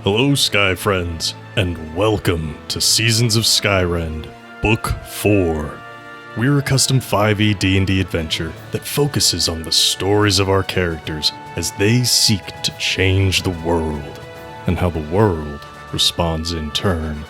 Hello, Sky Friends, and welcome to Seasons of Skyrend, Book 4. We're a custom 5e D&D adventure that focuses on the stories of our characters as they seek to change the world, and how the world responds in turn.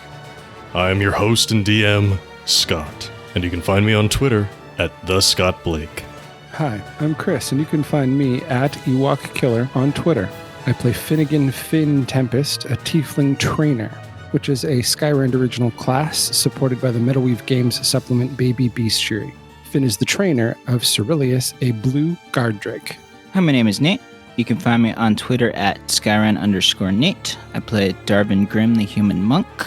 I am your host and DM, Scott, and you can find me on Twitter at @TheScottBlake. Hi, I'm Chris, and you can find me at Ewok Killer on Twitter. I play Finnegan Finn Tempest, a Tiefling Trainer, which is a Skyrend original class supported by the Metalweave Games supplement Baby Bestiary. Finn is the trainer of Cerilius, a blue guard drake. Hi, my name is Nate. You can find me on Twitter at Skyrend_Nate. I play Darvin Grimm, the human monk,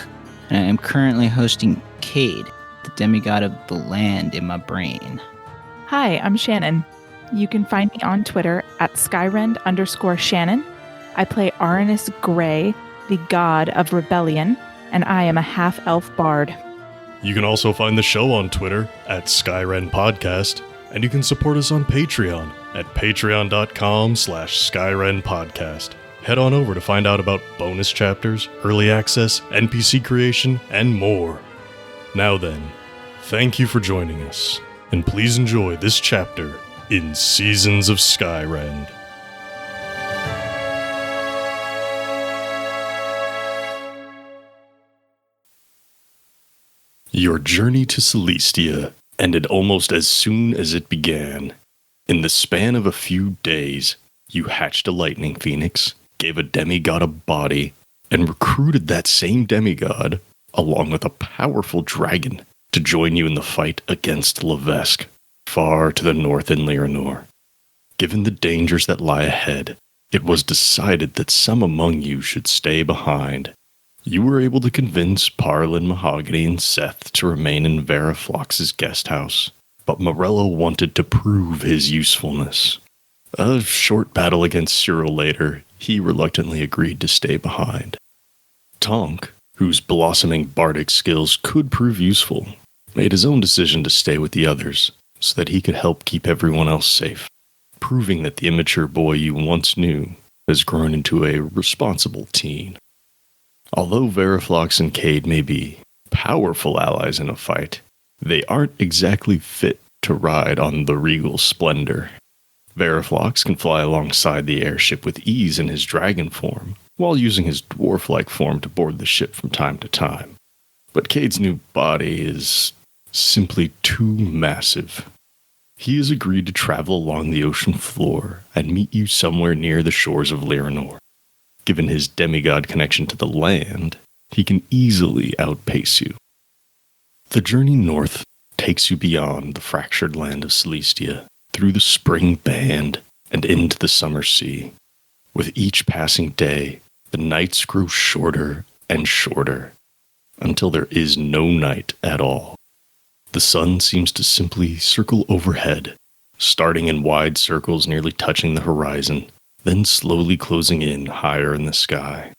and I am currently hosting Cade, the demigod of the land in my brain. Hi, I'm Shannon. You can find me on Twitter at Skyrend_Shannon. I play Aranus Grey, the god of rebellion, and I am a half-elf bard. You can also find the show on Twitter at Skyrend Podcast, and you can support us on Patreon at patreon.com/Skyrend Podcast. Head on over to find out about bonus chapters, early access, NPC creation, and more. Now then, thank you for joining us, and please enjoy this chapter in Seasons of Skyrend. Your journey to Celestia ended almost as soon as it began. In the span of a few days, you hatched a lightning phoenix, gave a demigod a body, and recruited that same demigod, along with a powerful dragon, to join you in the fight against Levesk, far to the north in Lyranor. Given the dangers that lie ahead, it was decided that some among you should stay behind. You were able to convince Parlin, Mahogany, and Seth to remain in Veriflox's guest house, but Morello wanted to prove his usefulness. A short battle against Cyril later, he reluctantly agreed to stay behind. Tonk, whose blossoming bardic skills could prove useful, made his own decision to stay with the others so that he could help keep everyone else safe, proving that the immature boy you once knew has grown into a responsible teen. Although Veriflox and Cade may be powerful allies in a fight, they aren't exactly fit to ride on the regal splendor. Veriflox can fly alongside the airship with ease in his dragon form, while using his dwarf-like form to board the ship from time to time. But Cade's new body is simply too massive. He has agreed to travel along the ocean floor and meet you somewhere near the shores of Lyranor. Given his demigod connection to the land, he can easily outpace you. The journey north takes you beyond the fractured land of Celestia, through the spring band, and into the summer sea. With each passing day, the nights grow shorter and shorter, until there is no night at all. The sun seems to simply circle overhead, starting in wide circles nearly touching the horizon, then slowly closing in higher in the sky.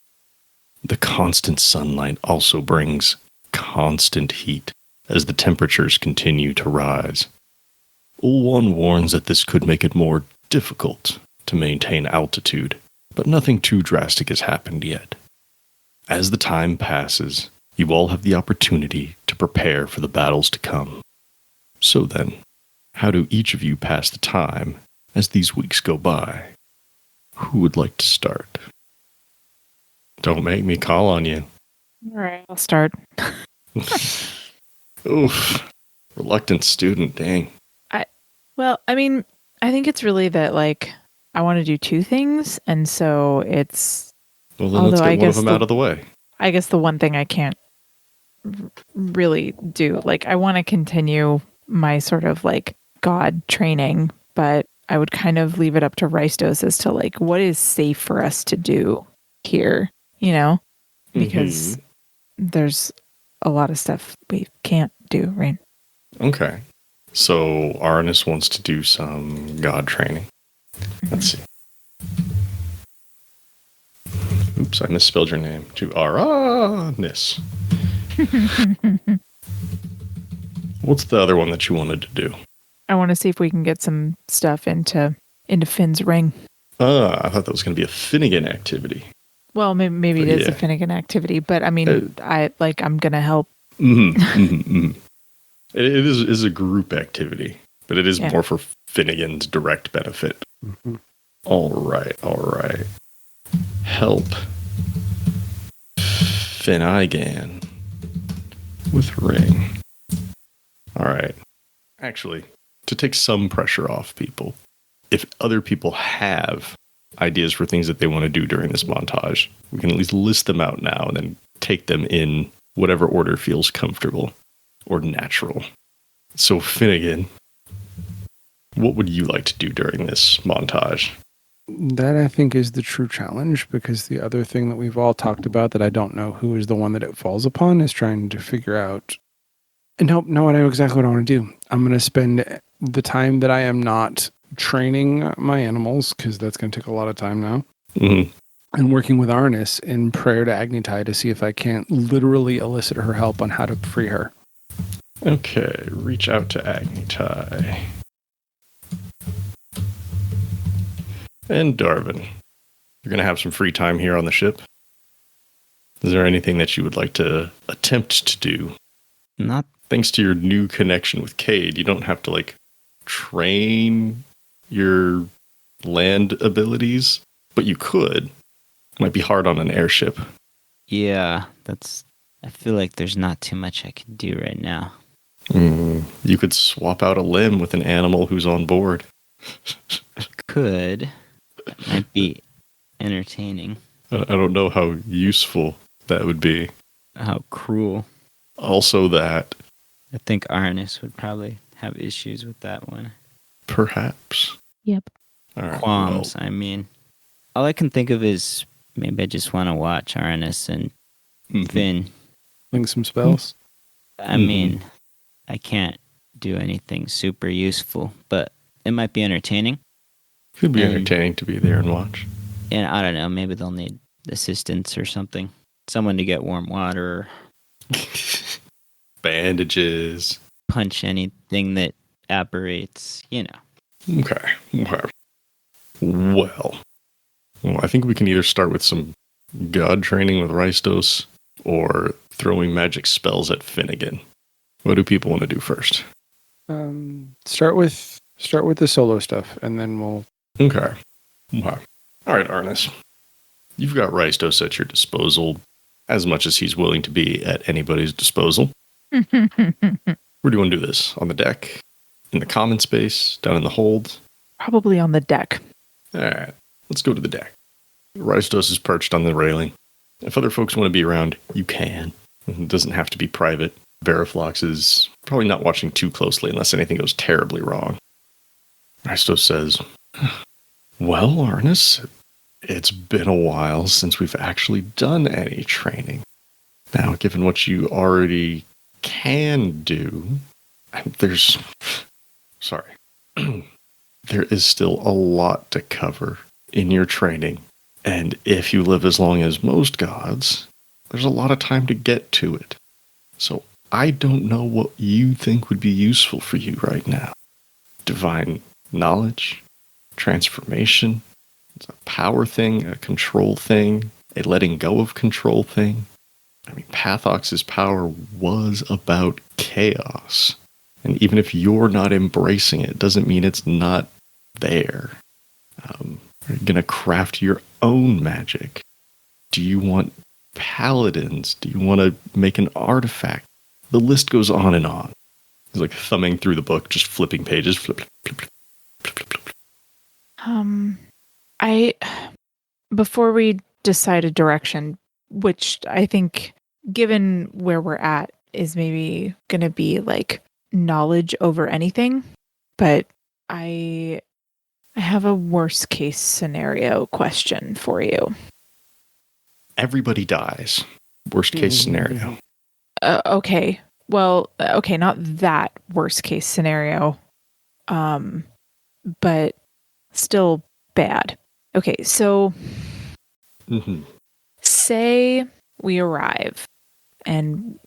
The constant sunlight also brings constant heat as the temperatures continue to rise. Ulwan warns that this could make it more difficult to maintain altitude, but nothing too drastic has happened yet. As the time passes, you all have the opportunity to prepare for the battles to come. So then, how do each of you pass the time as these weeks go by? Who would like to start? Don't make me call on you. All right, I'll start. Oof. Reluctant student, dang. I think it's really that, I want to do two things, and so it's... Well, then let's get one of them out of the way. I guess the one thing I can't really do, I want to continue my sort of, god training, but I would kind of leave it up to Rystos as to what is safe for us to do here, because there's a lot of stuff we can't do, right? Okay. So Arnis wants to do some god training. Let's see. Oops, I misspelled your name. To Aranis. What's the other one that you wanted to do? I want to see if we can get some stuff into Finn's ring. I thought that was going to be a Finnegan activity. Well, maybe it But is a yeah. Finnegan activity, but I mean, I'm gonna help. It is a group activity, but it is Yeah. more for Finnegan's direct benefit. Mm-hmm. All right. Help Finnegan with ring. All right. Actually, to take some pressure off people, if other people have ideas for things that they want to do during this montage, we can at least list them out now and then take them in whatever order feels comfortable or natural. So, Finnegan, what would you like to do during this montage? That, I think, is the true challenge, because the other thing that we've all talked about that I don't know who is the one that it falls upon is trying to figure out. Nope, no, I know exactly what I want to do. I'm going to spend the time that I am not training my animals, because that's going to take a lot of time now, and working with Arnis in prayer to Agnitai to see if I can't literally elicit her help on how to free her. Okay, reach out to Agnitai. And Darvin, you're going to have some free time here on the ship. Is there anything that you would like to attempt to do? Not Thanks to your new connection with Cade, you don't have to, train your land abilities, but you could. Might be hard on an airship. Yeah, I feel like there's not too much I can do right now. You could swap out a limb with an animal who's on board. Could. That might be entertaining. I don't know how useful that would be. How cruel. Also that, I think Arnis would probably have issues with that one. perhaps. Yep. All right, Qualms, I mean. All I can think of is maybe I just want to watch Arnis and Finn. Fling some spells. I mean, I can't do anything super useful, but it might be entertaining. Could be entertaining to be there and watch. And I don't know, maybe they'll need assistance or something. Someone to get warm water, Bandages. punch anything that apparates, Okay. Well, I think we can either start with some god training with Rystos or throwing magic spells at Finnegan. What do people want to do first? Start with the solo stuff, and then we'll. Okay. All right, Arnis. You've got Rystos at your disposal, as much as he's willing to be at anybody's disposal. Where do you want to do this? On the deck? In the common space? Down in the hold? Probably on the deck. All right, let's go to the deck. Rystos is perched on the railing. If other folks want to be around, you can. It doesn't have to be private. Veriflox is probably not watching too closely unless anything goes terribly wrong. Rystos says, well, Arnis, it's been a while since we've actually done any training. Now, given what you already can do, there is still a lot to cover in your training. And if you live as long as most gods, there's a lot of time to get to it. So I don't know what you think would be useful for you right now. Divine knowledge, transformation, it's a power thing, a control thing, a letting go of control thing. I mean, Pathox's power was about chaos. And even if you're not embracing it, doesn't mean it's not there. You're going to craft your own magic. Do you want paladins? Do you want to make an artifact? The list goes on and on. He's like thumbing through the book, just flipping pages. Flip, flip, flip, flip, flip, flip. Before we decide a direction, which I think, given where we're at, is maybe going to be like knowledge over anything, but I have a worst case scenario question for you. Everybody dies. Worst case scenario. Okay. Well, okay, not that worst case scenario, but still bad. Okay, so say we arrive and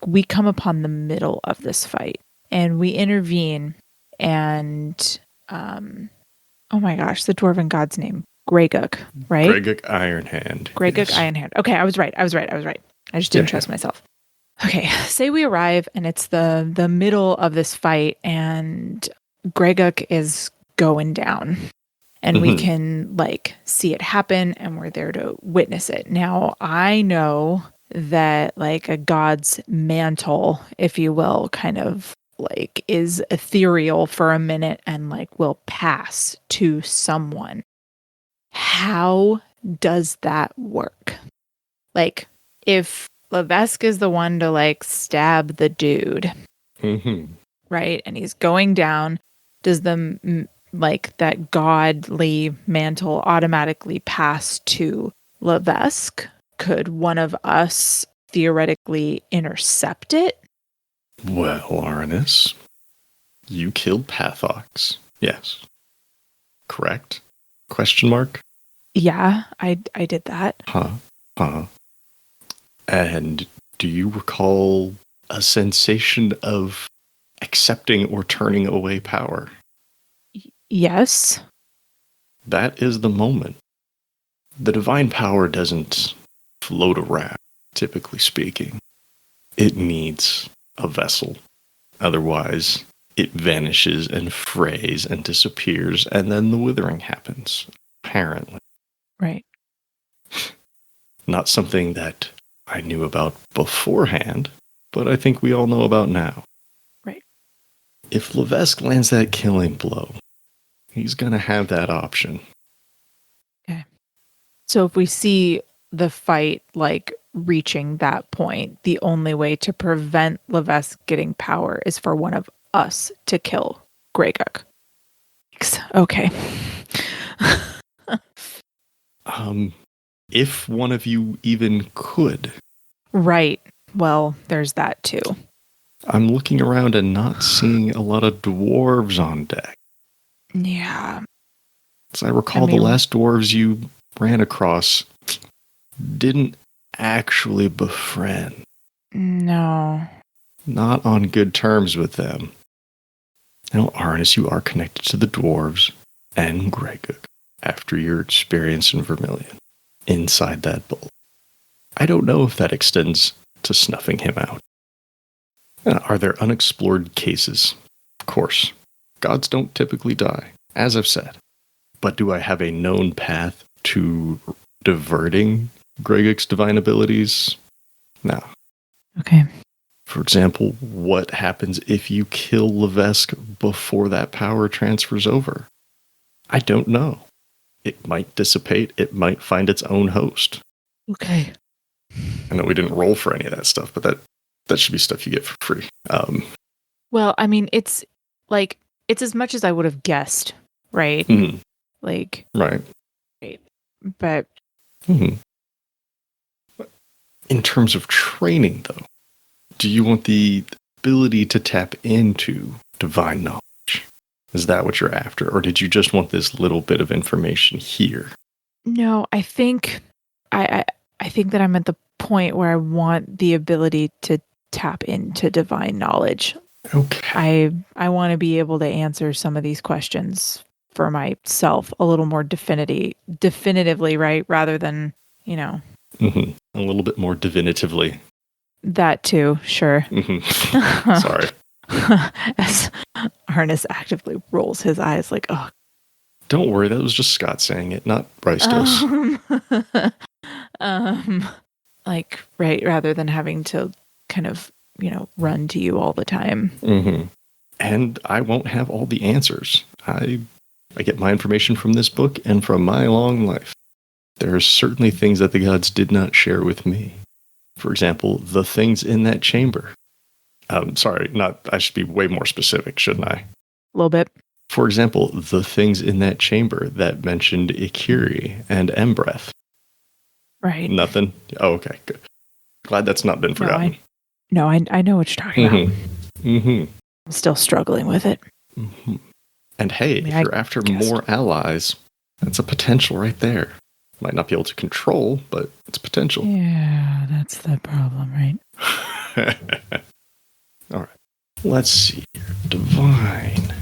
we come upon the middle of this fight and we intervene and oh my gosh, the dwarven god's name. Greyguk, right? Greguk Ironhand. Greyguk yes. Ironhand. Okay, I was right. I just didn't trust myself. Okay, say we arrive and it's the middle of this fight and Greyguk is going down. And we can like see it happen and we're there to witness it. Now, I know that like a god's mantle, if you will, kind of like is ethereal for a minute and like will pass to someone. How does that work? Like if Levesque is the one to like stab the dude, right? And he's going down, does the like that godly mantle automatically pass to Levesque? Could one of us theoretically intercept it? Well, Arnis, you killed Pathox. Yes. Correct? Question mark? Yeah, I did that. And do you recall a sensation of accepting or turning away power? Yes. That is the moment. The divine power doesn't float around, typically speaking. It needs a vessel. Otherwise, it vanishes and frays and disappears, and then the withering happens, apparently. Right. Not something that I knew about beforehand, but I think we all know about now. Right. If Levesque lands that killing blow, he's going to have that option. Okay. So if we see the fight like reaching that point, the only way to prevent Levesque getting power is for one of us to kill Greyguk. Okay. If one of you even could. Right. Well, there's that too. I'm looking around and not seeing a lot of dwarves on deck. Yeah. As I recall, the last dwarves you ran across didn't actually befriend. No. Not on good terms with them. Now, Arnis, you are connected to the dwarves and Greyguk after your experience in Vermilion, inside that bowl. I don't know if that extends to snuffing him out. Are there unexplored cases? Of course. Gods don't typically die, as I've said. But do I have a known path to diverting Greyguk's divine abilities? No. Okay. For example, what happens if you kill Levesque before that power transfers over? I don't know. It might dissipate. It might find its own host. Okay. I know we didn't roll for any of that stuff, but that should be stuff you get for free. Well, I mean, it's as much as I would have guessed, right? Mm-hmm. Like, right. But in terms of training, though, do you want the ability to tap into divine knowledge? Is that what you're after? Or did you just want this little bit of information here? No, I think I think that I'm at the point where I want the ability to tap into divine knowledge. Okay. I want to be able to answer some of these questions for myself a little more definitively, right? Rather than, a little bit more definitively. That too, sure. Sorry. As Arnis actively rolls his eyes like, oh. Don't worry, that was just Scott saying it, not Bryce Dose. Like, right, rather than having to kind of, run to you all the time. Mm-hmm. And I won't have all the answers. I get my information from this book and from my long life. There are certainly things that the gods did not share with me. For example, the things in that chamber. I should be way more specific, shouldn't I? A little bit. For example, the things in that chamber that mentioned Ikiri and Embreth. Right. Nothing? Oh, okay, good. Glad that's not been forgotten. I know what you're talking about. Mm-hmm. I'm still struggling with it. Mm-hmm. And hey, if you're after more allies, that's a potential right there. Might not be able to control, but it's potential. Yeah, that's the problem, right? All right. Let's see here. Divine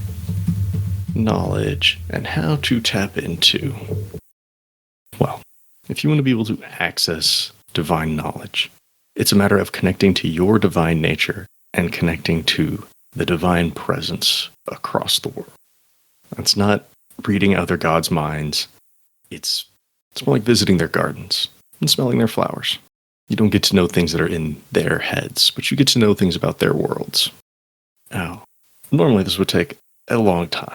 knowledge and how to tap into. If you want to be able to access divine knowledge, it's a matter of connecting to your divine nature and connecting to the divine presence across the world. It's not reading other gods' minds. It's more like visiting their gardens and smelling their flowers. You don't get to know things that are in their heads, but you get to know things about their worlds. Now, normally this would take a long time,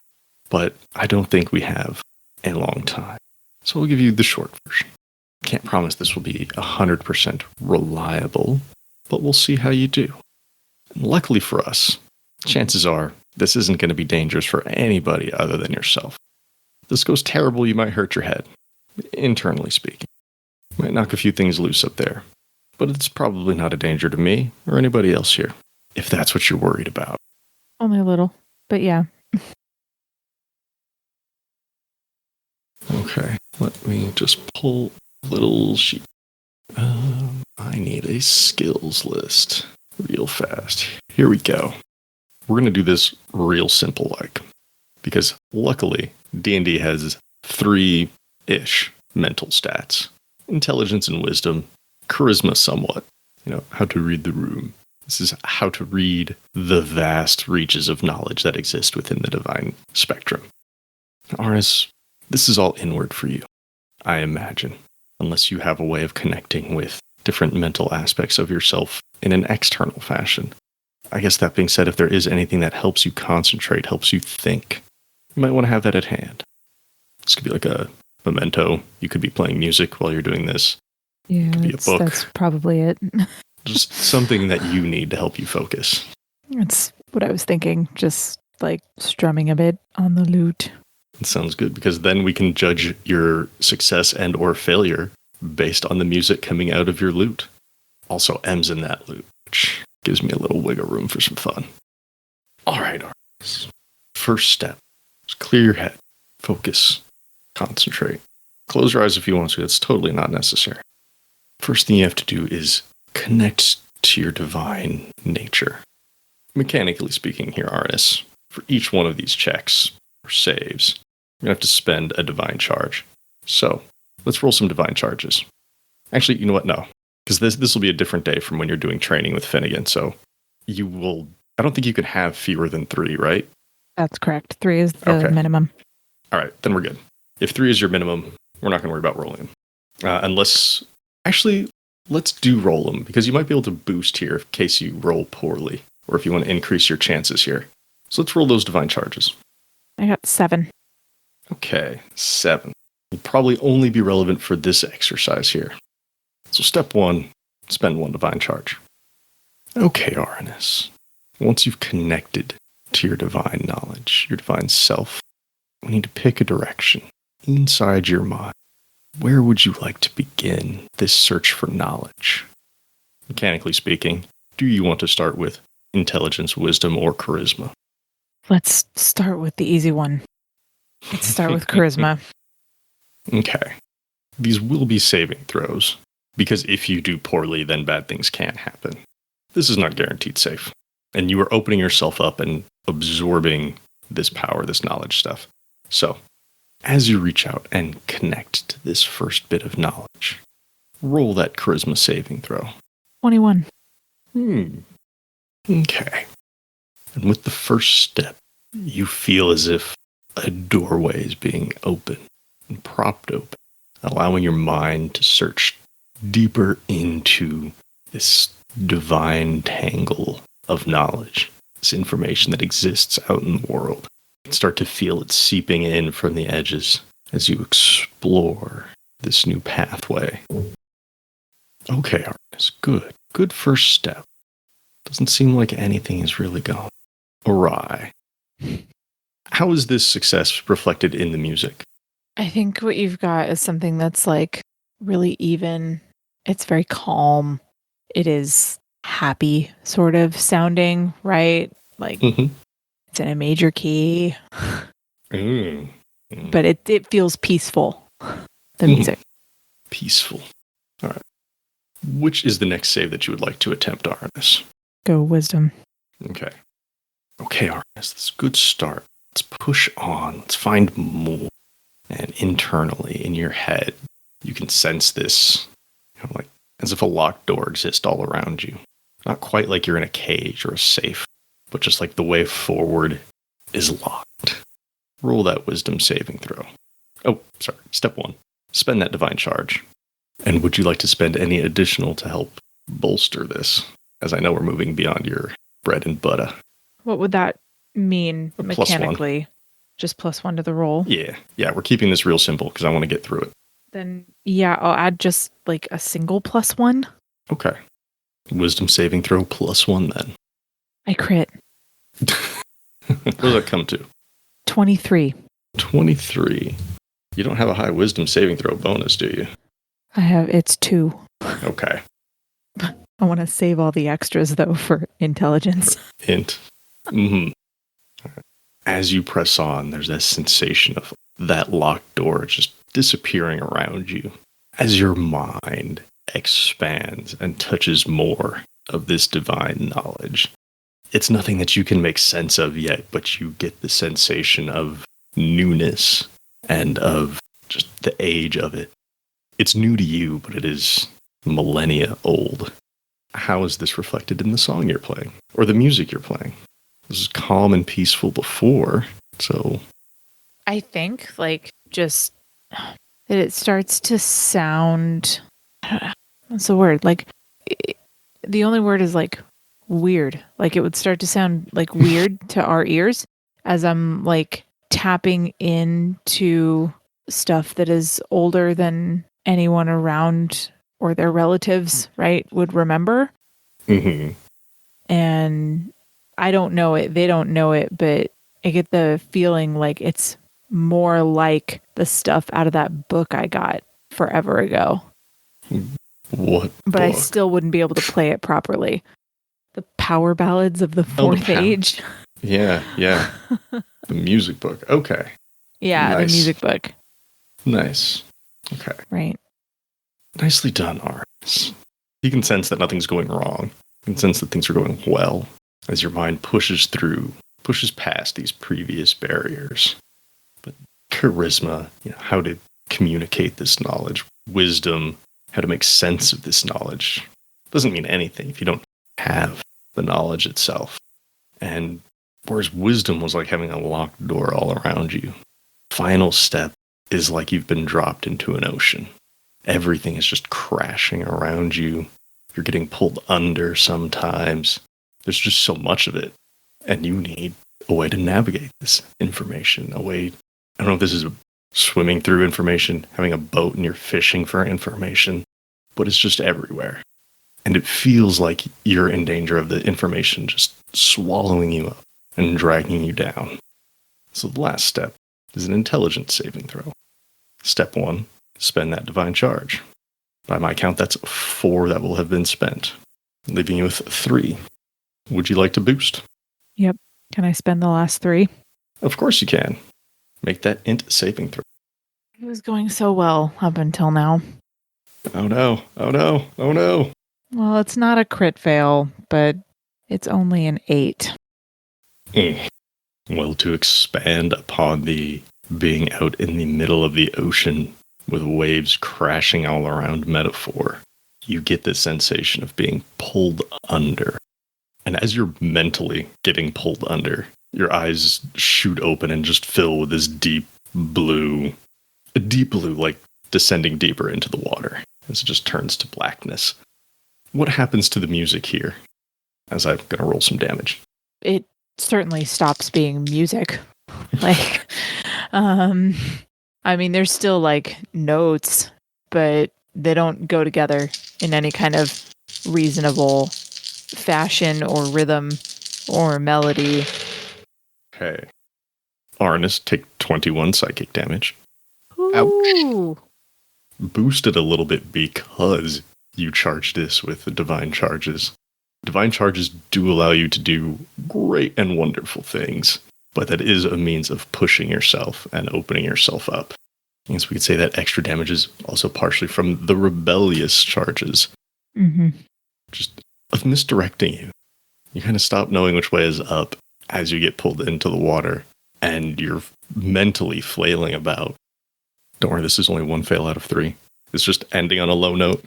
but I don't think we have a long time. So we'll give you the short version. Can't promise this will be 100% reliable, but we'll see how you do. And luckily for us, chances are this isn't going to be dangerous for anybody other than yourself. If this goes terrible, you might hurt your head, internally speaking. Might knock a few things loose up there, but it's probably not a danger to me or anybody else here, if that's what you're worried about. Only a little, but yeah. Okay, let me just pull a little sheet. I need a skills list real fast. Here we go. We're going to do this real simple like, because luckily D&D has 3-ish mental stats. Intelligence and wisdom, charisma somewhat, how to read the room. This is how to read the vast reaches of knowledge that exist within the divine spectrum. Arnis, this is all inward for you, I imagine, unless you have a way of connecting with different mental aspects of yourself in an external fashion. I guess that being said, if there is anything that helps you concentrate, helps you think, you might want to have that at hand. This could be like a memento. You could be playing music while you're doing this. Yeah, it could be a book. That's probably it. Just something that you need to help you focus. That's what I was thinking. Just like strumming a bit on the lute. It sounds good, because then we can judge your success and or failure based on the music coming out of your lute. Also, M's in that lute, which gives me a little wiggle room for some fun. All right, Artis. First step is clear your head, focus, concentrate. Close your eyes if you want to. It's totally not necessary. First thing you have to do is connect to your divine nature. Mechanically speaking here, Artis, for each one of these checks or saves, you're going to have to spend a divine charge. So let's roll some divine charges. Actually, you know what? No, because this will be a different day from when you're doing training with Finnegan. So I don't think you can have fewer than 3, right? That's correct. 3 is the minimum. All right, then we're good. If 3 is your minimum, we're not going to worry about rolling them. Actually, let's do roll them, because you might be able to boost here in case you roll poorly, or if you want to increase your chances here. So let's roll those divine charges. I got 7. Okay, 7. Will probably only be relevant for this exercise here. So step 1, spend 1 divine charge. Okay, Arnis. Once you've connected to your divine knowledge, your divine self, we need to pick a direction inside your mind. Where would you like to begin this search for knowledge? Mechanically speaking, do you want to start with intelligence, wisdom, or charisma? Let's start with the easy one. Let's start with charisma. Okay. These will be saving throws, because if you do poorly, then bad things can happen. This is not guaranteed safe. And you are opening yourself up and absorbing this power, this knowledge stuff. So, as you reach out and connect to this first bit of knowledge, roll that charisma saving throw. 21. Okay. And with the first step, you feel as if a doorway is being opened and propped open, allowing your mind to search deeper into this divine tangle of knowledge, this information that exists out in the world. You start to feel it seeping in from the edges as you explore this new pathway. Okay, Arnis, good. Good first step. Doesn't seem like anything has really gone awry. How is this success reflected in the music? I think what you've got is something that's like really even. It's very calm. It is happy sort of sounding, right? Like it's in a major key. But it feels peaceful, the music. Peaceful. All right. Which is the next save that you would like to attempt, Arnis? Go wisdom. Okay, Arnis, that's a good start. Let's push on. Let's find more. And internally, in your head, You can sense this, like as if a locked door exists all around you. Not quite like you're in a cage or a safe, but just like the way forward is locked. Roll that wisdom saving throw. Oh, sorry. Step 1. Spend that divine charge. And would you like to spend any additional to help bolster this? As I know we're moving beyond your bread and butter. What would that mean A +1. mechanically? Just +1 to the roll? Yeah, we're keeping this real simple because I want to get through it. Then, yeah, I'll add just like a single +1. Okay. Wisdom saving throw +1 then. I crit. What does that come to? 23. 23. You don't have a high wisdom saving throw bonus, do you? It's 2. Okay. I want to save all the extras though for intelligence. Int. Mm-hmm. As you press on, there's that sensation of that locked door just disappearing around you. As your mind expands and touches more of this divine knowledge, it's nothing that you can make sense of yet, but you get the sensation of newness and of just the age of it. It's new to you, but it is millennia old. How is this reflected in the song you're playing or the music you're playing? This is calm and peaceful before, so I think like just that it starts to sound, what's the word? Like the only word is like weird. Like it would start to sound like weird to our ears as I'm like tapping into stuff that is older than anyone around or their relatives, right, would remember. Mm-hmm. And I don't know it. They don't know it, but I get the feeling like it's more like the stuff out of that book I got forever ago. What But book? I still wouldn't be able to play it properly. The Power Ballads of the Fourth Age. Yeah. The music book. Okay. Yeah, Nice. the music book. Nice. Okay. Right. Nicely done, Arnis. You can sense that nothing's going wrong. You can sense that things are going well as your mind pushes past these previous barriers. But charisma, how to communicate this knowledge, wisdom, how to make sense of this knowledge, doesn't mean anything if you don't have the knowledge itself. And whereas wisdom was like having a locked door all around you, final step is like you've been dropped into an ocean. Everything is just crashing around you. You're getting pulled under sometimes. There's just so much of it. And you need a way to navigate this information. I don't know if this is swimming through information, having a boat and you're fishing for information, but it's just everywhere. And it feels like you're in danger of the information just swallowing you up and dragging you down. So the last step is an intelligence saving throw. Step 1, spend that divine charge. By my count, that's 4 that will have been spent, leaving you with 3. Would you like to boost? Yep. Can I spend the last 3? Of course you can. Make that int saving throw. It was going so well up until now. Oh no. Well, it's not a crit fail, but it's only an 8. Well, to expand upon the being out in the middle of the ocean with waves crashing all around metaphor, you get this sensation of being pulled under. And as you're mentally getting pulled under, your eyes shoot open and just fill with this deep blue, like descending deeper into the water as it just turns to blackness. What happens to the music here? As I'm going to roll some damage. It certainly stops being music. Like, I mean, there's still like notes, but they don't go together in any kind of reasonable fashion or rhythm or melody. Okay. Arnis, take 21 psychic damage. Ooh. Boosted a little bit because you charged this with the divine charges. Divine charges do allow you to do great and wonderful things, but that is a means of pushing yourself and opening yourself up. I guess we could say that extra damage is also partially from the rebellious charges. Mm-hmm. Just of misdirecting you. You kind of stop knowing which way is up as you get pulled into the water, and you're mentally flailing about. Don't worry, this is only 1 fail out of 3. It's just ending on a low note.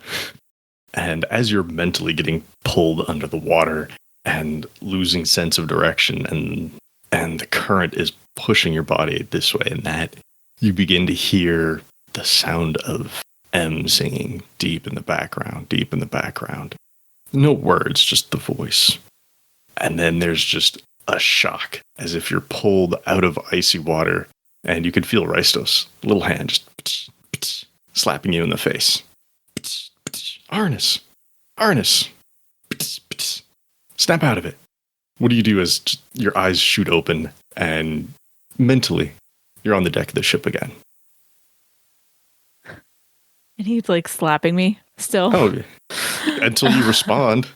And as you're mentally getting pulled under the water and losing sense of direction, and the current is pushing your body this way and that, you begin to hear the sound of M singing deep in the background, deep in the background. No words, just the voice. And then there's just a shock, as if you're pulled out of icy water, and you could feel Ristos' little hand just slapping you in the face. Arnis! Arnis! Snap out of it. What do you do as your eyes shoot open, and mentally, you're on the deck of the ship again? And he's like slapping me still. Oh, until you respond.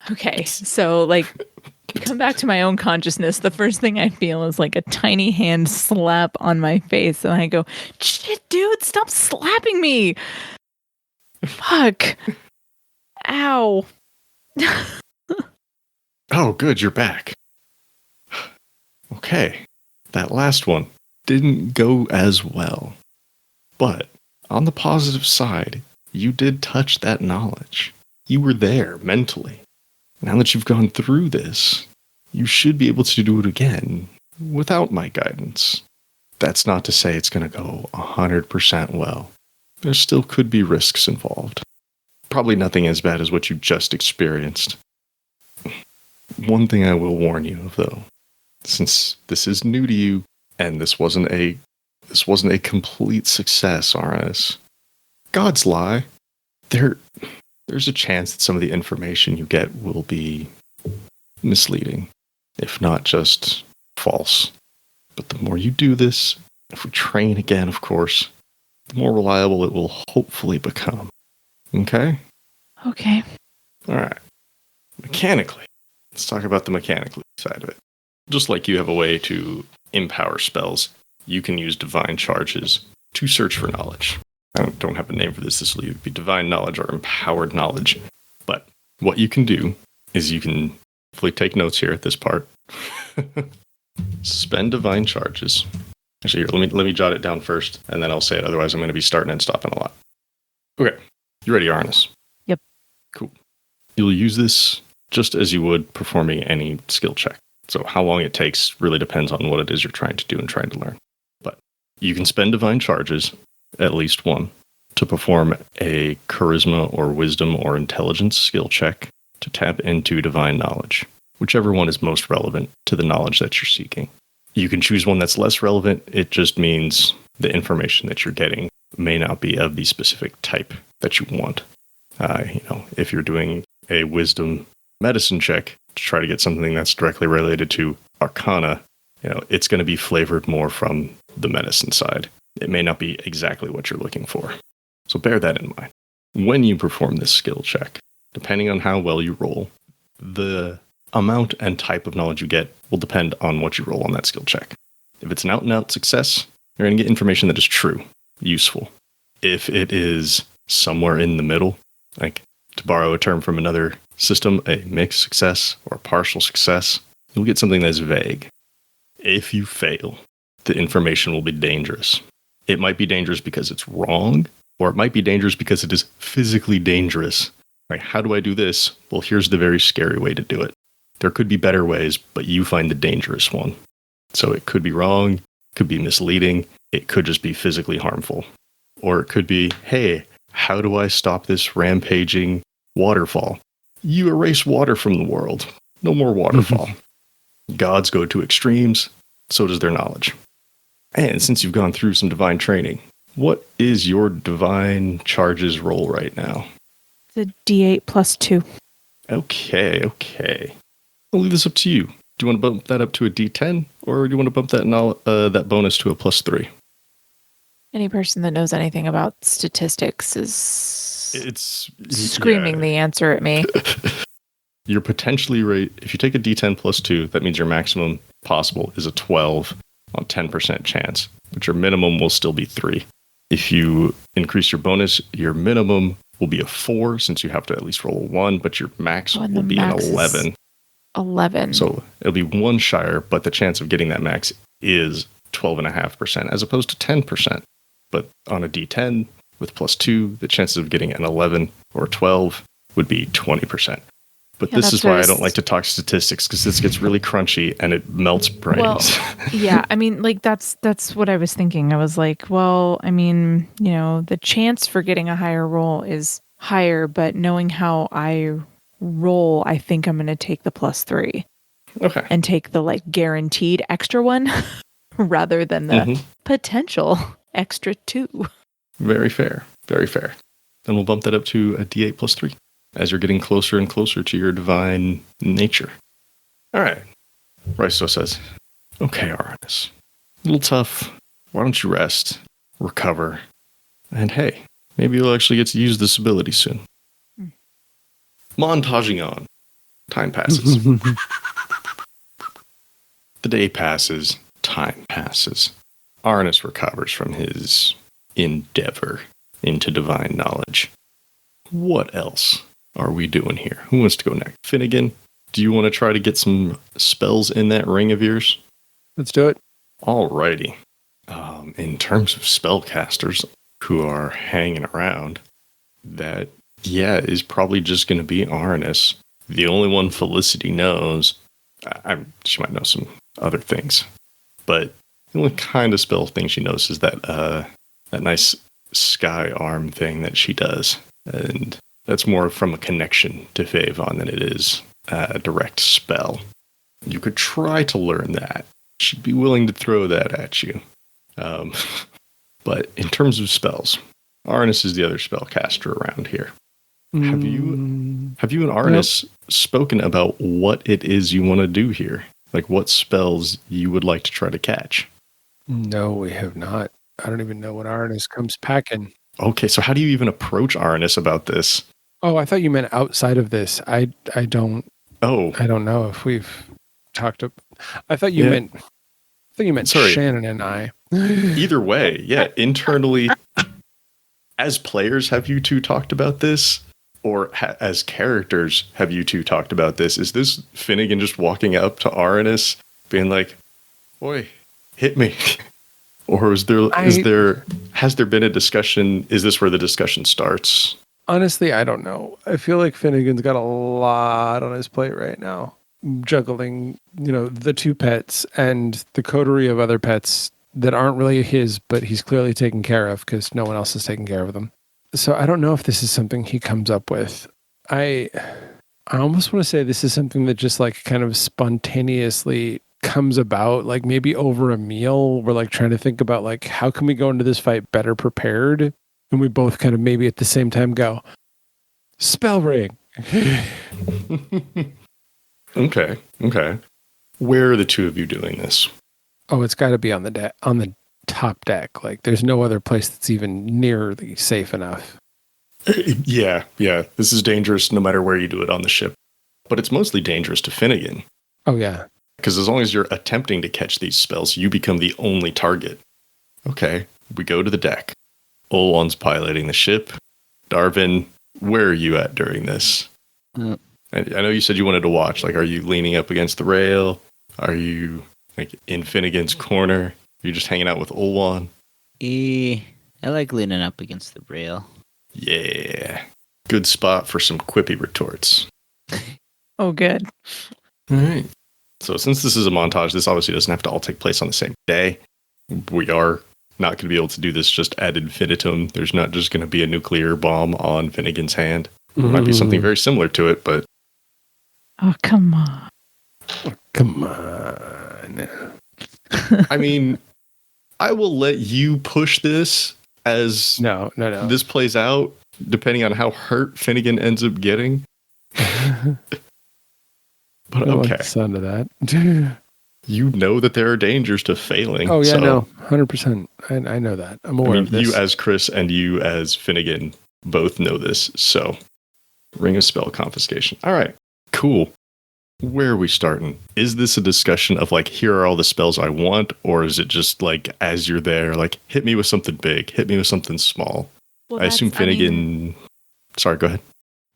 Okay, so like, come back to my own consciousness. The first thing I feel is like a tiny hand slap on my face, and I go, "Shit, dude, stop slapping me! Fuck! Ow!" Oh, good, you're back. Okay, that last one didn't go as well. But on the positive side, you did touch that knowledge. You were there mentally. Now that you've gone through this, you should be able to do it again without my guidance. That's not to say it's going to go 100% well. There still could be risks involved. Probably nothing as bad as what you just experienced. One thing I will warn you of, though, since this is new to you and this wasn't a complete success, RS. God's lie. There's a chance that some of the information you get will be misleading, if not just false. But the more you do this, if we train again, of course, the more reliable it will hopefully become. Okay? Okay. All right. Mechanically, let's talk about the mechanical side of it. Just like you have a way to empower spells, you can use divine charges to search for knowledge. I don't have a name for this. This will either be divine knowledge or empowered knowledge. But what you can do is you can hopefully take notes here at this part. Spend divine charges. Actually, here, let me jot it down first, and then I'll say it. Otherwise, I'm going to be starting and stopping a lot. Okay. You ready, Arnis? Yep. Cool. You'll use this just as you would performing any skill check. So how long it takes really depends on what it is you're trying to do and trying to learn. But you can spend divine charges, at least one, to perform a charisma or wisdom or intelligence skill check to tap into divine knowledge, whichever one is most relevant to the knowledge that you're seeking. You can choose one that's less relevant. It just means the information that you're getting may not be of the specific type that you want. If you're doing a wisdom medicine check to try to get something that's directly related to arcana, it's going to be flavored more from the medicine side. It may not be exactly what you're looking for. So bear that in mind. When you perform this skill check, depending on how well you roll, the amount and type of knowledge you get will depend on what you roll on that skill check. If it's an out-and-out success, you're going to get information that is true, useful. If it is somewhere in the middle, like to borrow a term from another system, a mixed success or partial success, you'll get something that is vague. If you fail, the information will be dangerous. It might be dangerous because it's wrong, or it might be dangerous because it is physically dangerous. Right? How do I do this? Well, here's the very scary way to do it. There could be better ways, but you find the dangerous one. So it could be wrong, could be misleading, it could just be physically harmful. Or it could be, hey, how do I stop this rampaging waterfall? You erase water from the world. No more waterfall. Gods go to extremes, so does their knowledge. And since you've gone through some divine training, what is your divine charges roll right now? The D8 plus 2. Okay. I'll leave this up to you. Do you want to bump that up to a D10, or do you want to bump that bonus to a plus 3? Any person that knows anything about statistics is screaming the answer at me. You're potentially right. If you take a D10 plus 2, that means your maximum possible is a 12 on 10% chance, but your minimum will still be 3. If you increase your bonus, your minimum will be a 4, since you have to at least roll a 1, but your max will be an 11. 11. So it'll be 1 shyer, but the chance of getting that max is 12.5%, as opposed to 10%. But on a D10 with +2, the chances of getting an 11 or 12 would be 20%. But this is why I don't like to talk statistics, because this gets really crunchy and it melts brains. Well, yeah, I mean, like that's what I was thinking. I was like, well, I mean, the chance for getting a higher roll is higher, but knowing how I roll, I think I'm going to take the +3. Okay. And take the like guaranteed extra one rather than the potential extra 2. Very fair. Very fair. Then we'll bump that up to a D8 +3 as you're getting closer and closer to your divine nature. All right. Raisto says, okay, Arnis. A little tough. Why don't you rest, recover, and hey, maybe you'll actually get to use this ability soon. Montaging on. Time passes. The day passes. Time passes. Arnis recovers from his endeavor into divine knowledge. What else are we doing here? Who wants to go next? Finnegan, do you want to try to get some spells in that ring of yours? Let's do it. Alrighty. In terms of spellcasters who are hanging around, that, is probably just going to be Arnis. The only one Felicity knows. She might know some other things, but the only kind of spell thing she knows is that nice sky arm thing that she does, and that's more from a connection to Favon than it is a direct spell. You could try to learn that. She'd be willing to throw that at you. But in terms of spells, Arnis is the other spellcaster around here. Have you and Arnis spoken about what it is you want to do here? Like what spells you would like to try to catch? No, we have not. I don't even know what Arnis comes packing. Okay, so how do you even approach Arnis about this? Oh, I thought you meant outside of this. I don't. Oh, I don't know if we've talked. I thought you meant. I think you meant Sorry. Shannon and I. Either way, yeah. Internally, as players, have you two talked about this? Or as characters, have you two talked about this? Is this Finnegan just walking up to Arnis, being like, "Boy, hit me"? Or has there been a discussion? Is this where the discussion starts? Honestly, I don't know. I feel like Finnegan's got a lot on his plate right now, juggling, the 2 pets and the coterie of other pets that aren't really his, but he's clearly taken care of because no one else is taking care of them. So I don't know if this is something he comes up with. I almost want to say this is something that just like kind of spontaneously comes about, like maybe over a meal. We're like trying to think about like, how can we go into this fight better prepared? And we both kind of maybe at the same time go, spell ring. Okay. Where are the two of you doing this? Oh, it's got to be on the top deck. Like there's no other place that's even nearly safe enough. Yeah. This is dangerous no matter where you do it on the ship. But it's mostly dangerous to Finnegan. Oh, yeah. Because as long as you're attempting to catch these spells, you become the only target. Okay, we go to the deck. Olwan's piloting the ship. Darvin, where are you at during this? I know you said you wanted to watch. Like, are you leaning up against the rail? Are you like in Finnegan's corner? You're just hanging out with Olwan? I like leaning up against the rail. Yeah. Good spot for some quippy retorts. Oh, good. All right. So since this is a montage, this obviously doesn't have to all take place on the same day. We are not going to be able to do this just ad infinitum. There's not just going to be a nuclear bomb on Finnegan's hand. There might be something very similar to it, but... Oh, come on. Oh, come on. I mean, I will let you push this as No. this plays out, depending on how hurt Finnegan ends up getting. But I don't okay. like the sound of that. You know that there are dangers to failing. Oh, yeah, so, no. 100%. I know that. I'm aware of this. You as Chris and you as Finnegan both know this. So, ring of spell confiscation. All right. Cool. Where are we starting? Is this a discussion of like, here are all the spells I want? Or is it just like, as you're there, like, hit me with something big, hit me with something small? Well, I assume Finnegan... Sorry, go ahead.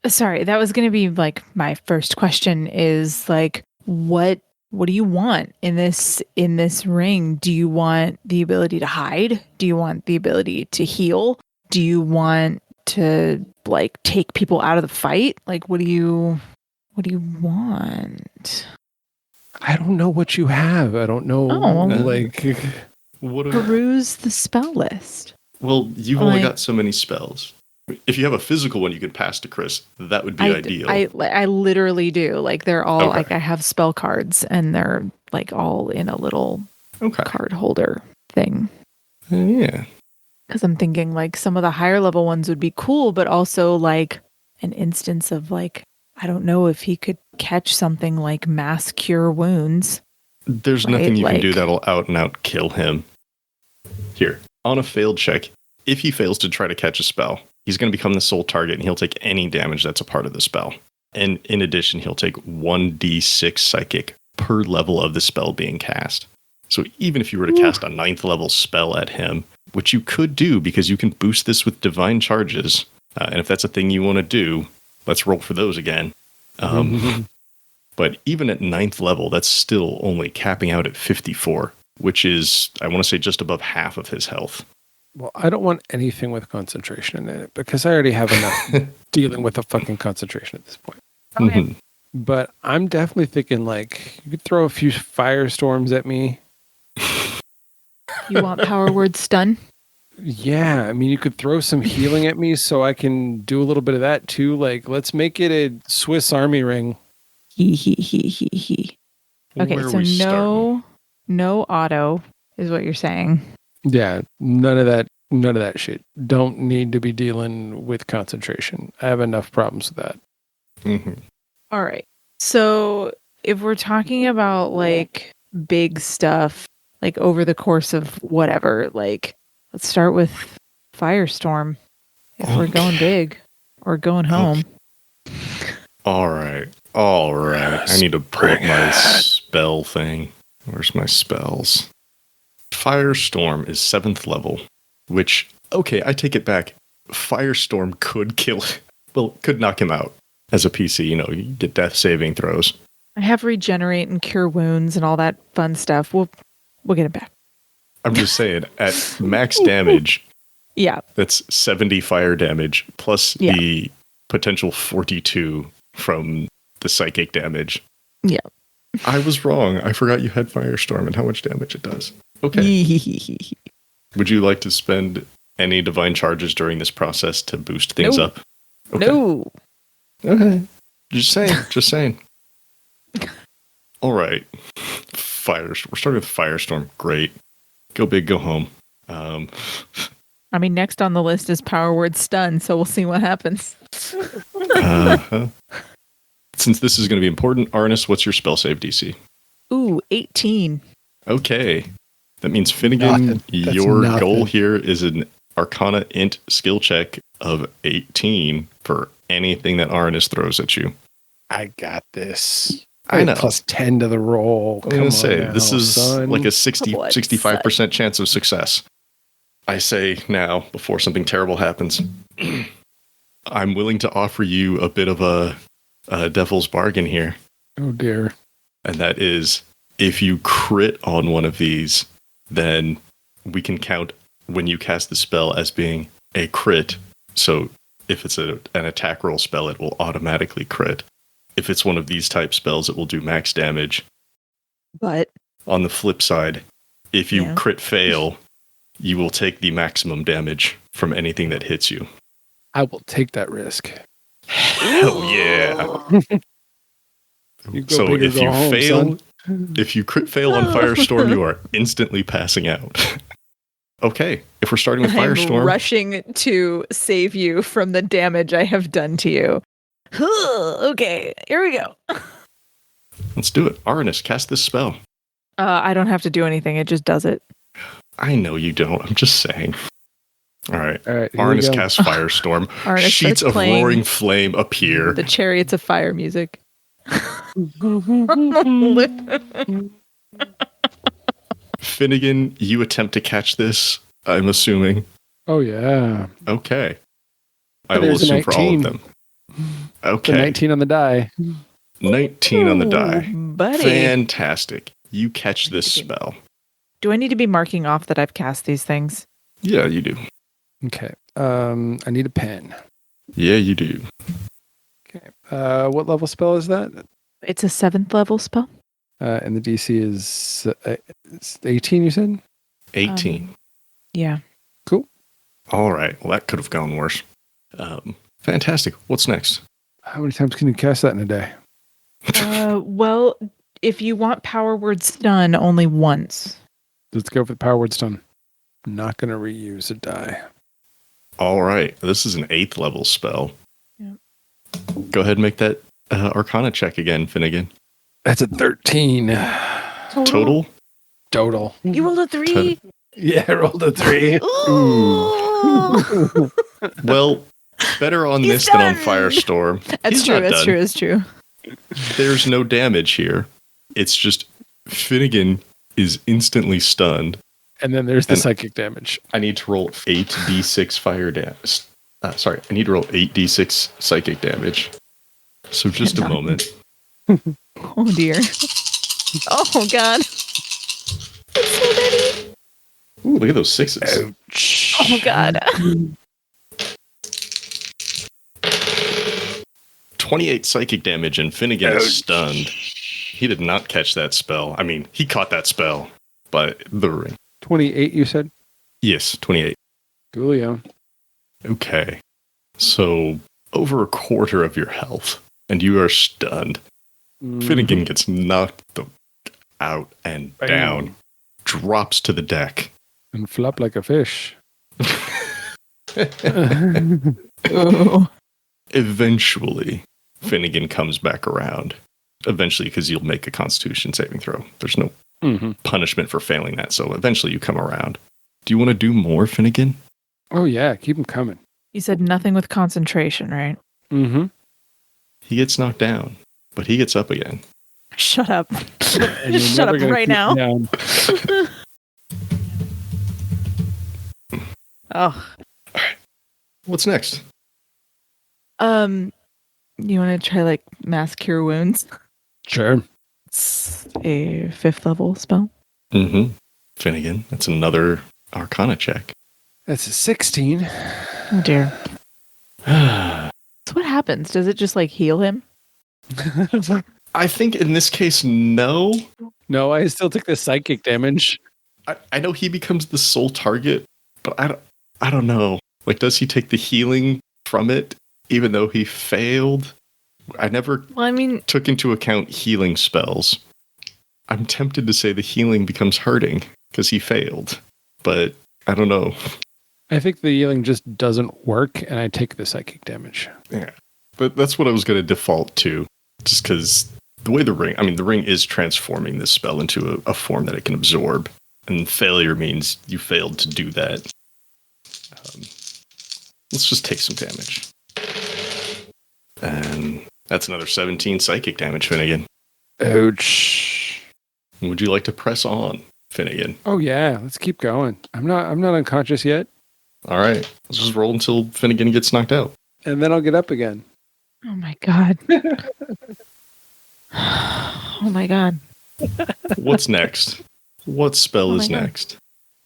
Sorry, that was going to be like my first question is like, what what do you want in this ring? Do you want the ability to hide? Do you want the ability to heal? Do you want to like take people out of the fight? Like what do you want? I don't know what you have. I don't know. What? Peruse the spell list. Well, you've only got so many spells. If you have a physical one you could pass to Chris, that would be ideal. I literally do. Like they're all like I have spell cards and they're like all in a little card holder thing. Yeah. Because I'm thinking like some of the higher level ones would be cool, but also like an instance of like, I don't know if he could catch something like mass cure wounds. There's nothing you can do that'll out and out kill him. Here, on a failed check, if he fails to try to catch a spell, he's going to become the sole target and he'll take any damage that's a part of the spell. And in addition, he'll take 1d6 psychic per level of the spell being cast. So even if you were to cast a 9th level spell at him, which you could do because you can boost this with divine charges, and if that's a thing you want to do, let's roll for those again. But even at 9th level, that's still only capping out at 54, which is, I want to say, just above half of his health. Well, I don't want anything with concentration in it because I already have enough dealing with a fucking concentration at this point. Okay. But I'm definitely thinking like you could throw a few firestorms at me. You want power word stun? Yeah, I mean, you could throw some healing at me so I can do a little bit of that too. Like, let's make it a Swiss Army ring. He. Okay, so no auto is what you're saying. Yeah, none of that shit. Don't need to be dealing with concentration. I have enough problems with that. Mm-hmm. All right. So if we're talking about like big stuff, like over the course of whatever, like let's start with Firestorm. If we're going big or going home. All right. I need to pull up my spell thing. Where's my spells? Firestorm is 7th level, which, okay, I take it back. Firestorm could knock him out as a PC. You know, you get death saving throws. I have regenerate and cure wounds and all that fun stuff. We'll get it back. I'm just saying, at max damage, yeah, that's 70 fire damage plus the potential 42 from the psychic damage. Yeah. I was wrong. I forgot you had Firestorm and how much damage it does. Okay. Would you like to spend any divine charges during this process to boost things up? Okay. No. Okay. Just saying. All right. We're starting with Firestorm. Great. Go big, go home. I mean, next on the list is power word stun, so we'll see what happens. Since this is going to be important, Arnis, what's your spell save DC? Ooh, 18. Okay. That means Finnegan, your goal here is an Arcana Int skill check of 18 for anything that Arnis throws at you. I got this. I know. Plus 10 to the roll. I'm going to say, this is like a 65% chance of success. I say now, before something terrible happens, I'm willing to offer you a bit of a devil's bargain here. Oh, dear. And that is, if you crit on one of these, then we can count when you cast the spell as being a crit. So if it's an attack roll spell, it will automatically crit. If it's one of these type spells, it will do max damage. But on the flip side, if you crit fail, you will take the maximum damage from anything that hits you. I will take that risk. Hell yeah. So if you fail, if you crit fail on Firestorm, you are instantly passing out. Okay, if we're starting with Firestorm. I'm rushing to save you from the damage I have done to you. Okay, here we go. Let's do it. Arnis, cast this spell. I don't have to do anything. It just does it. I know you don't. I'm just saying. All right. Arnis casts Firestorm. Arnis Sheets of roaring flame appear. The Chariots of Fire music. Finnegan, you attempt to catch this, I'm assuming. Oh, yeah. Okay. I will assume for all of them. Okay. The 19 on the die. 19 on the die. buddy. Fantastic. You catch this spell. Do I need to be marking off that I've cast these things? Yeah, you do. Okay. I need a pen. Yeah, you do. Okay. What level spell is that? It's a 7th level spell. And the DC is 18, you said? 18. Yeah. Cool. All right. Well, that could have gone worse. Fantastic. What's next? How many times can you cast that in a day? Well, if you want power word stun, only once. Let's go for the power word stun. I'm not going to reuse a die. All right. This is an 8th level spell. Yep. Go ahead and make that Arcana check again, Finnegan. That's a 13. Total? Total. You rolled a 3. Yeah, I rolled a 3. Ooh. Well, better on He's this than on done. Firestorm. That's He's true. not That's done. true. That's true. There's no damage here. It's just Finnegan is instantly stunned. And then there's the And- psychic damage. I need to roll 8d6 fire damage. Sorry, I need to roll 8d6 psychic damage. So just a Cannot. moment. Oh dear. Oh god. It's so many. Ooh, look at those 6s. Ouch. Oh god. 28 psychic damage, and Finnegan is stunned. He did not catch that spell. I mean, he caught that spell by the ring. 28, you said? Yes, 28. Coolio. Okay. So, over a quarter of your health, and you are stunned. Finnegan gets knocked out and Bam. down, drops to the deck. And flop like a fish. Oh. Eventually, Finnegan comes back around. Eventually, because you'll make a Constitution saving throw. There's no punishment for failing that, so eventually you come around. Do you want to do more, Finnegan? Oh, yeah. Keep them coming. You said nothing with concentration, right? Mm-hmm. He gets knocked down, but he gets up again. Shut up. And Just shut up right now. Down. Oh. What's next? You want to try like mass cure wounds? Sure. It's a 5th level spell. Mm-hmm. Finnegan, that's another Arcana check. That's a 16. Oh dear. So what happens? Does it just like heal him? I think in this case, no. No, I still took the psychic damage. I know he becomes the sole target, but I don't know. Like, does he take the healing from it, even though he failed? I never Well, I mean, took into account healing spells. I'm tempted to say the healing becomes hurting because he failed, but I don't know. I think the healing just doesn't work, and I take the psychic damage. Yeah, but that's what I was going to default to, just because the way the ring is transforming this spell into a form that it can absorb, and failure means you failed to do that. Let's just take some damage. And that's another 17 psychic damage, Finnegan. Ouch. Would you like to press on, Finnegan? Oh yeah, let's keep going. I'm not unconscious yet, All right, let's just roll until Finnegan gets knocked out. and then I'll get up again. oh my god. Oh my god. What's next? What spell Oh my is God. next?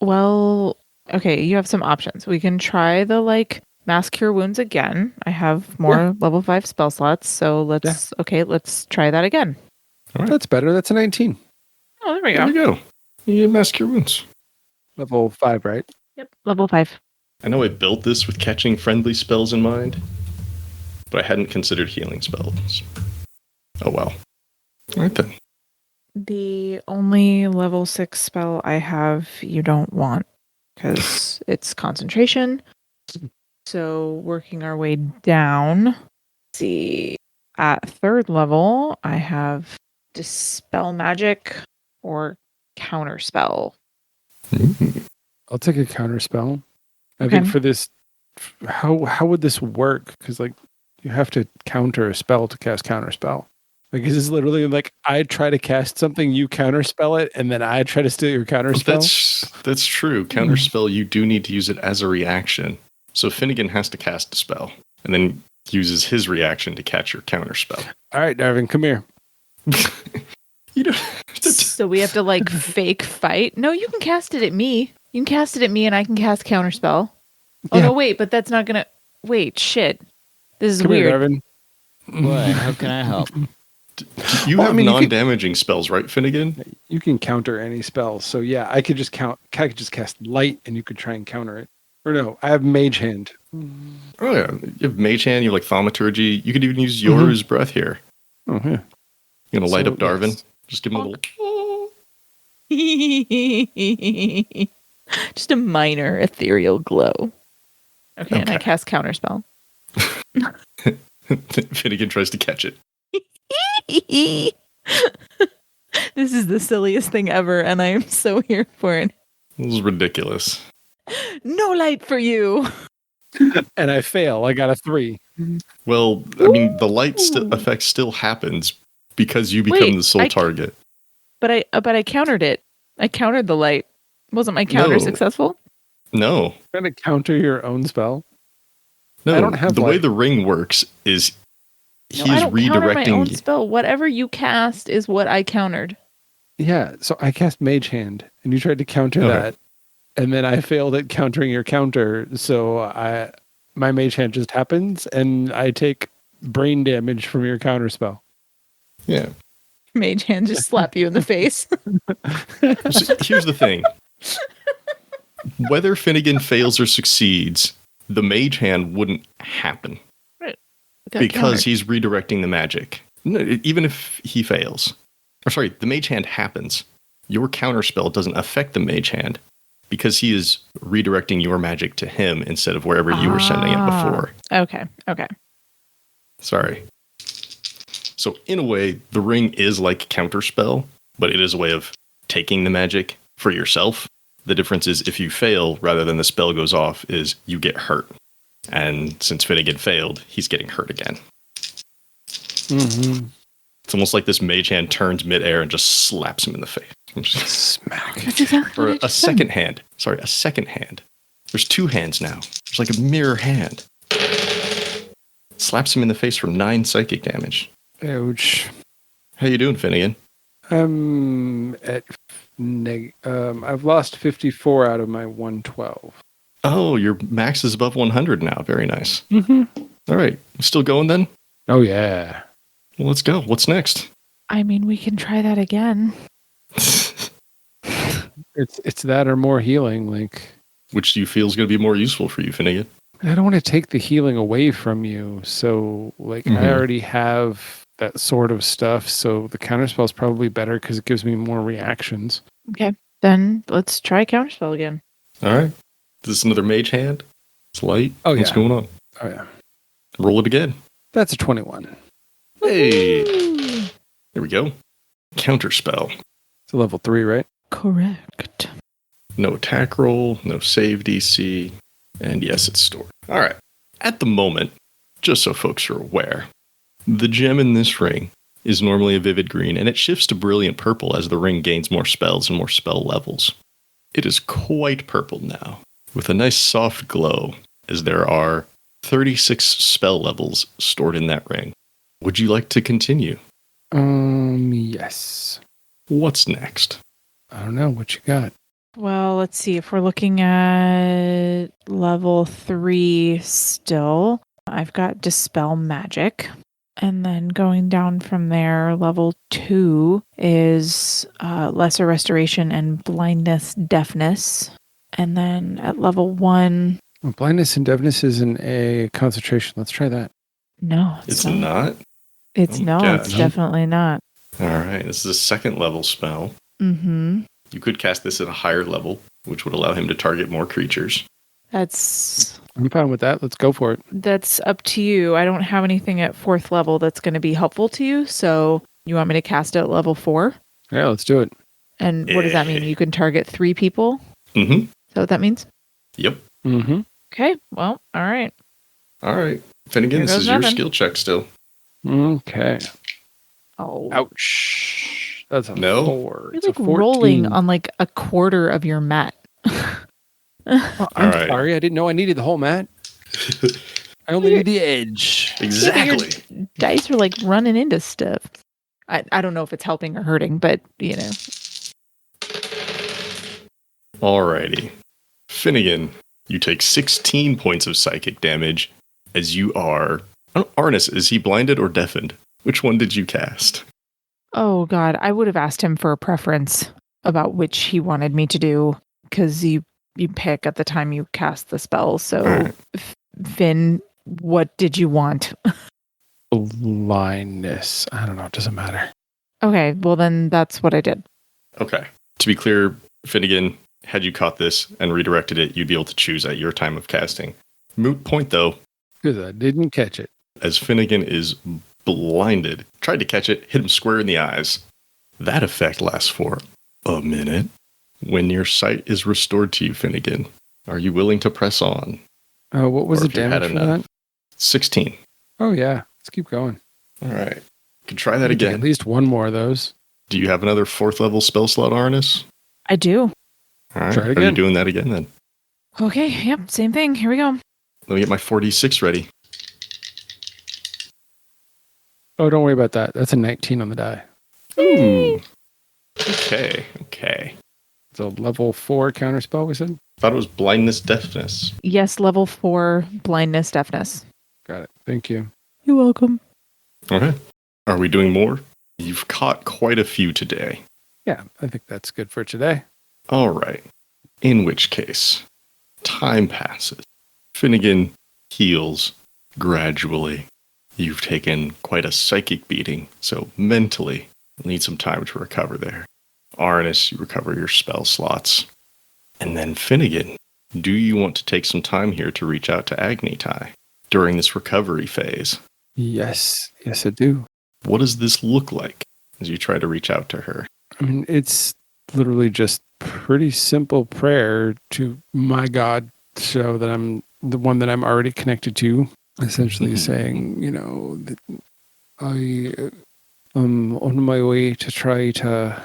Well, okay, you have some options. We can try the like mass cure wounds again. I have more level 5 spell slots, so let's try that again. All right, That's better. That's a 19. Oh, there we there go. we go. You mask your wounds. Level 5, right? Yep, level 5. I know I built this with catching friendly spells in mind, but I hadn't considered healing spells. Oh well. All right then. The only level 6 spell I have you don't want because it's concentration. So working our way down. Let's see. At 3rd level, I have Dispel Magic or Counterspell. I'll take a counter spell. I Okay. think for this, how would this work? Because like you have to counter a spell to cast counter spell. Like is this literally like I try to cast something, you counter spell it, and then I try to steal your counter spell? That's true. Counterspell, you do need to use it as a reaction. So Finnegan has to cast a spell, and then uses his reaction to catch your counterspell. All right, Darvin, come here. You don't. So we have to like fake fight? No, you can cast it at me. You can cast it at me and I can cast Counterspell. Oh, Yeah. no, wait, but that's not going to... Wait, shit. This is Come weird. here, Darvin. What? How can I help? You Well, I have mean, you could- non-damaging spells, right, Finnegan? You can counter any spell. So yeah, I could just cast light and you could try and counter it. Or no, I have Mage Hand. Oh yeah, you have Mage Hand. You have like Thaumaturgy. You could even use Yoru's Breath here. Oh yeah. You gonna light So, up Darvin? yes. Just give him a little. Just a minor ethereal glow. Okay, and I Okay. cast Counterspell. Finnegan tries to catch it. This is the silliest thing ever, and I am so here for it. This is ridiculous. No light for you. And I fail. I got a 3. Well, I mean, the light effect still happens because you become Wait, the sole target. But I countered it. I countered the light. Wasn't my counter No. successful? No, Trying to counter your own spell. no. I don't have the way light. the ring works is No, he's I don't counter my own redirecting. spell. Whatever you cast is what I countered. Yeah, so I cast Mage Hand, and you tried to counter Okay. that, and then I failed at countering your counter. So my Mage Hand just happens, and I take brain damage from your counter spell. Yeah. Mage hand just slap you in the face. So here's the thing. Whether Finnegan fails or succeeds, the Mage Hand wouldn't happen because he's redirecting the magic. No, even if he fails. Or sorry, the Mage Hand happens. Your counterspell doesn't affect the Mage Hand because he is redirecting your magic to him instead of wherever you were sending it before. Okay. Sorry. So in a way, the ring is like a counterspell, but it is a way of taking the magic for yourself. The difference is if you fail, rather than the spell goes off, is you get hurt. And since Finnegan failed, he's getting hurt again. Mm-hmm. It's almost like this mage hand turns midair and just slaps him in the face. Smack. That's exactly Or what I a just said. second hand. Sorry, a second hand. There's 2 hands now. There's like a mirror hand. Slaps him in the face for 9 psychic damage. Ouch. How you doing, Finnegan? I'm at I've lost 54 out of my 112. Oh, your max is above 100 now. Very nice. Mm-hmm. All right. Still going then? Oh yeah. Well, let's go. What's next? I mean, we can try that again. It's that or more healing. Like, Which do you feel is going to be more useful for you, Finnegan? I don't want to take the healing away from you. So, like, I Mhm. already have that sort of stuff. So the counterspell is probably better because it gives me more reactions. Okay. Then let's try Counterspell again. All right. Is this another mage hand? It's light. Oh, What's yeah. going on? Oh yeah, Roll it again. that's a 21. Hey. There we go. Counterspell. It's a level 3, right? Correct. No attack roll, no save DC, and yes, it's stored. All right. At the moment, just so folks are aware, the gem in this ring is normally a vivid green, and it shifts to brilliant purple as the ring gains more spells and more spell levels. It is quite purple now, with a nice soft glow, as there are 36 spell levels stored in that ring. Would you like to continue? Yes. What's next? I don't know what you got. Well, let's see. If we're looking at level 3 still, I've got Dispel Magic. And then going down from there, level 2 is Lesser Restoration and Blindness, Deafness. And then at level 1, Well, blindness and deafness isn't a concentration. Let's try that. no, It's not? It's Oh, no, God. it's definitely not. All right, this is a second level spell. Mm-hmm. You could cast this at a higher level, which would allow him to target more creatures. That's I'm fine with that. Let's go for it. up to you. I don't have anything at 4th level that's going to be helpful to you. So you want me to cast it at level 4? Yeah, let's do it. And what does that mean? You can target 3 people? Mm-hmm. Is that what that means? Yep. Mm-hmm. Okay. Well, all right. All right. Finnegan, Here this goes is your nothing. skill check still. Okay. Oh. Ouch. That's a No? 4. You're It's like a 14. rolling on like a quarter of your mat. Oh, I'm All right. sorry. I didn't know I needed the whole mat. I only need the edge. Exactly. Dice are like running into stuff. I don't know if it's helping or hurting, but Alrighty. Finnegan, you take 16 points of psychic damage as you are... Arnis, is he blinded or deafened? Which one did you cast? Oh God, I would have asked him for a preference about which he wanted me to do, because you pick at the time you cast the spell. So, Right. Finn, what did you want? Blindness. I don't know. It doesn't matter. Okay, well then that's what I did. Okay. To be clear, Finnegan, had you caught this and redirected it, you'd be able to choose at your time of casting. Moot point, though, Because I didn't catch it. as Finnegan is blinded, tried to catch it, hit him square in the eyes. That effect lasts for a minute. When your sight is restored to you, Finnegan, are you willing to press on? What was Or the if you had damage for enough. that? 16. Oh, yeah. Let's keep going. All right. You can try that We can take again. At least one more of those. Do you have another 4th level spell slot, Arnis? I do. All right. Try it Are you again. doing that again then? Okay, yep, same thing. Here we go. Let me get my 4d6 ready. Oh, don't worry about that. That's a 19 on the die. Ooh. Okay. It's a level 4 counterspell, we said? Thought it was blindness, deafness. Yes, level 4 blindness, deafness. Got it. Thank you. You're welcome. Okay. Are we doing more? You've caught quite a few today. Yeah, I think that's good for today. All right. In which case, time passes. Finnegan heals gradually. You've taken quite a psychic beating, so mentally, you'll need some time to recover there. Arnis, you recover your spell slots. And then Finnegan, do you want to take some time here to reach out to Agnitai during this recovery phase? Yes. Yes, I do. What does this look like as you try to reach out to her? I mean, it's literally just pretty simple prayer to my God, so that I'm the one that I'm already connected to. Essentially saying, that I am on my way to try to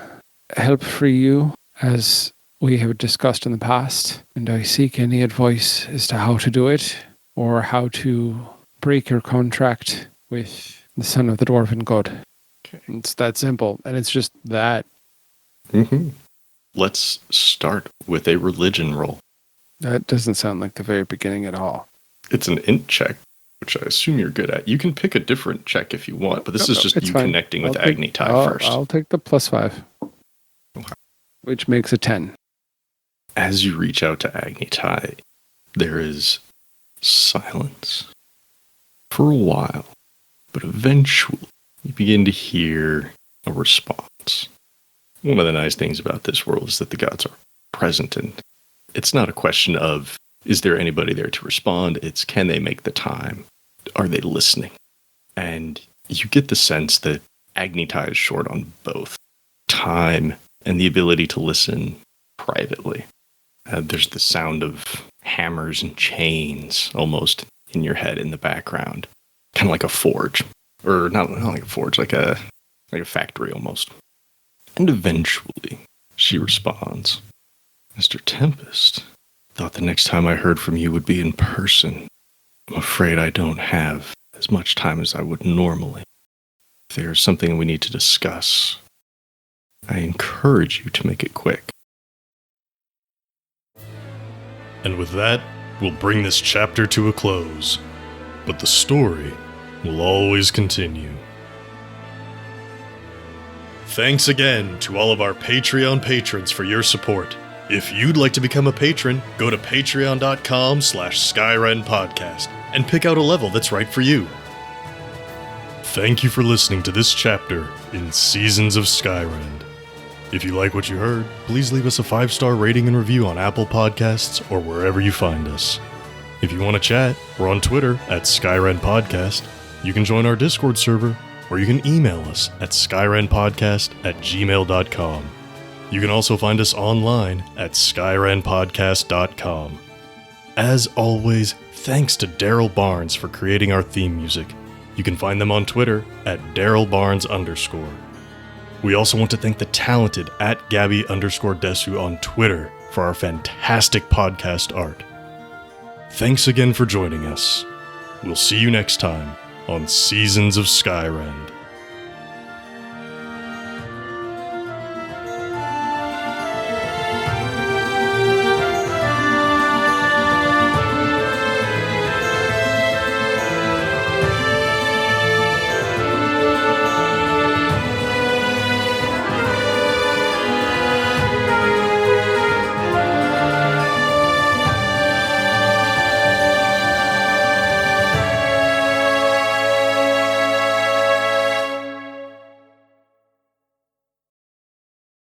help free you, as we have discussed in the past, and I seek any advice as to how to do it, or how to break your contract with the son of the dwarven god. Okay. It's that simple, and it's just that. Let's start with a religion roll. That doesn't sound like the very beginning at all. It's an int check, which I assume you're good at. You can pick a different check if you want, but this is just it's you fine. connecting with I'll take- Agnitai first. I'll take the +5, which makes a 10. As you reach out to Agnitai, there is silence for a while, but eventually you begin to hear a response. One of the nice things about this world is that the gods are present, and it's not a question of, is there anybody there to respond? It's, can they make the time? Are they listening? And you get the sense that Agnitai is short on both time and the ability to listen privately. There's the sound of hammers and chains almost in your head in the background. Kind of like a forge. Or not like a forge, like a factory almost. And eventually, she responds, Mr. Tempest, thought the next time I heard from you would be in person. I'm afraid I don't have as much time as I would normally. If there's something we need to discuss, I encourage you to make it quick. And with that, we'll bring this chapter to a close. But the story will always continue. Thanks again to all of our Patreon patrons for your support. If you'd like to become a patron, go to patreon.com/Skyrend Podcast and pick out a level that's right for you. Thank you for listening to this chapter in Seasons of Skyrend. If you like what you heard, please leave us a 5-star rating and review on Apple Podcasts or wherever you find us. If you want to chat, we're on Twitter at Skyrend Podcast. You can join our Discord server, or you can email us at skyrendpodcast@gmail.com. You can also find us online at skyrendpodcast.com. As always, thanks to Daryl Barnes for creating our theme music. You can find them on Twitter at DarylBarnes_. We also want to thank the talented at Gabby_Desu on Twitter for our fantastic podcast art. Thanks again for joining us. We'll see you next time on Seasons of Skyrend.